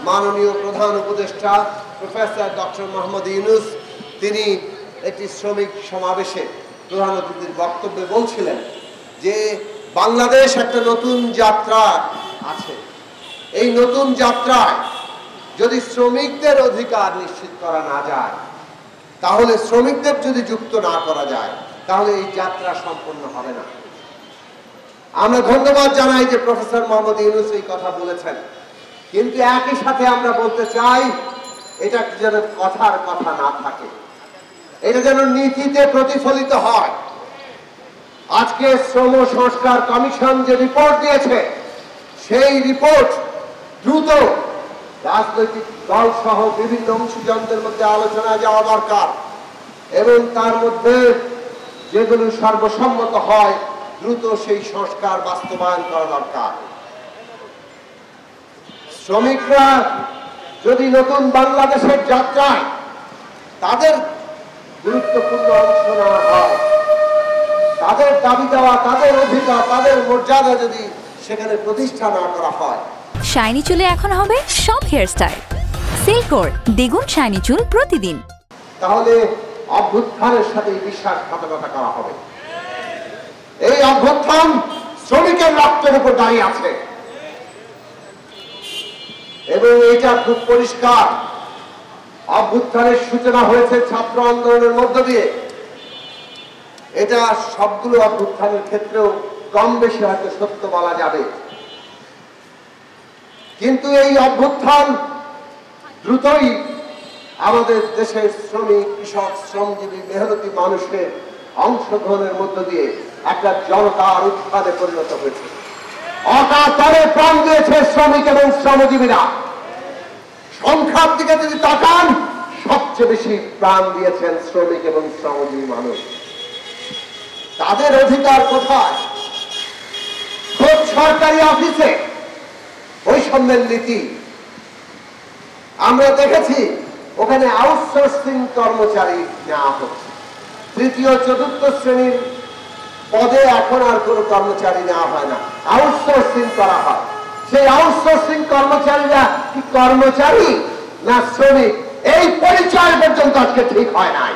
মাননীয় প্রধান উপদেষ্টা প্রফেসর ডক্টর মোহাম্মদ ইউনূস তিনি একটি শ্রমিক সমাবেশে প্রধান অতিথির বক্তব্যে বলছিলেন যে বাংলাদেশ একটা নতুন যাত্রা আছে। এই নতুন যাত্রায় যদি শ্রমিকদের অধিকার নিশ্চিত করা না যায়, তাহলে শ্রমিকদের যদি যুক্ত না করা যায়, তাহলে এই যাত্রা সম্পূর্ণ হবে না। আমরা ধন্যবাদ জানাই যে প্রফেসর মোহাম্মদ ইউনূস এই কথা বলেছেন, কিন্তু একই সাথে আমরা বলতে চাই এটা যেন কথার কথা না থাকে, এটা যেন নীতিতে প্রতিফলিত হয়। আজকে শ্রম সংস্কার কমিশন যে রিপোর্ট দিয়েছে, সেই রিপোর্ট দ্রুত রাজনৈতিক দল সহ বিভিন্ন অংশীদারদের মধ্যে আলোচনায় যাওয়া দরকার এবং তার মধ্যে যেগুলো সর্বসম্মত হয় দ্রুত সেই সংস্কার বাস্তবায়ন করা দরকার। শ্রমিকরা যদি নতুন বাংলাদেশের যাত্রায় তাদের গুরুত্বপূর্ণ অংশ নেওয়া হয়, তাদের দাবি দেওয়া, তাদের অধিকার, তাদের মর্যাদা যদি সেখানে প্রতিষ্ঠা না করা হয়। শাইনি চুলে এখন হবে সব হেয়ারস্টাইল। সিল্কোর দ্বিগুণ শাইনি চুল প্রতিদিন। তাহলে অভ্যুত্থানের সাথে বিশ্বাসঘাতকতা করা হবে। এই অভ্যুত্থান শ্রমিকের রক্তের উপর দাঁড়িয়ে আছে এবং এটা খুব পরিষ্কার। অভ্যুত্থানের সূচনা হয়েছে ছাত্র আন্দোলনের মধ্য দিয়ে। এটা সবগুলো অভ্যুত্থানের ক্ষেত্রেও কম বেশি হয়তো সত্য বলা যাবে, কিন্তু এই অভ্যুত্থান দ্রুতই আমাদের দেশের শ্রমিক, কৃষক, শ্রমজীবী, মেহনতি মানুষের অংশগ্রহণের মধ্য দিয়ে একটা জনতার উত্থানে পরিণত হয়েছে। অকাতরে প্রাণ দিয়েছে শ্রমিক এবং শ্রমজীবীরা। সংখ্যার দিকে যদি তাকান, সবচেয়ে বেশি প্রাণ দিয়েছেন শ্রমিক এবং শ্রমজীবী মানুষ। তাদের অধিকার কোথায়? খোদ সরকারি অফিসে বৈষম্যের নীতি আমরা দেখেছি, ওখানে আউটসোর্সিং কর্মচারী নেওয়া হচ্ছে। তৃতীয় চতুর্থ শ্রেণীর পদে এখন আর কোনো কর্মচারী নেওয়া হয় না, আউটসোর্সিং করা হয়। সেই আউটসোর্সিং কর্মচারীরা কি কর্মচারী না শ্রমিক, এই পরিচয় পর্যন্ত আজকে ঠিক হয় নাই।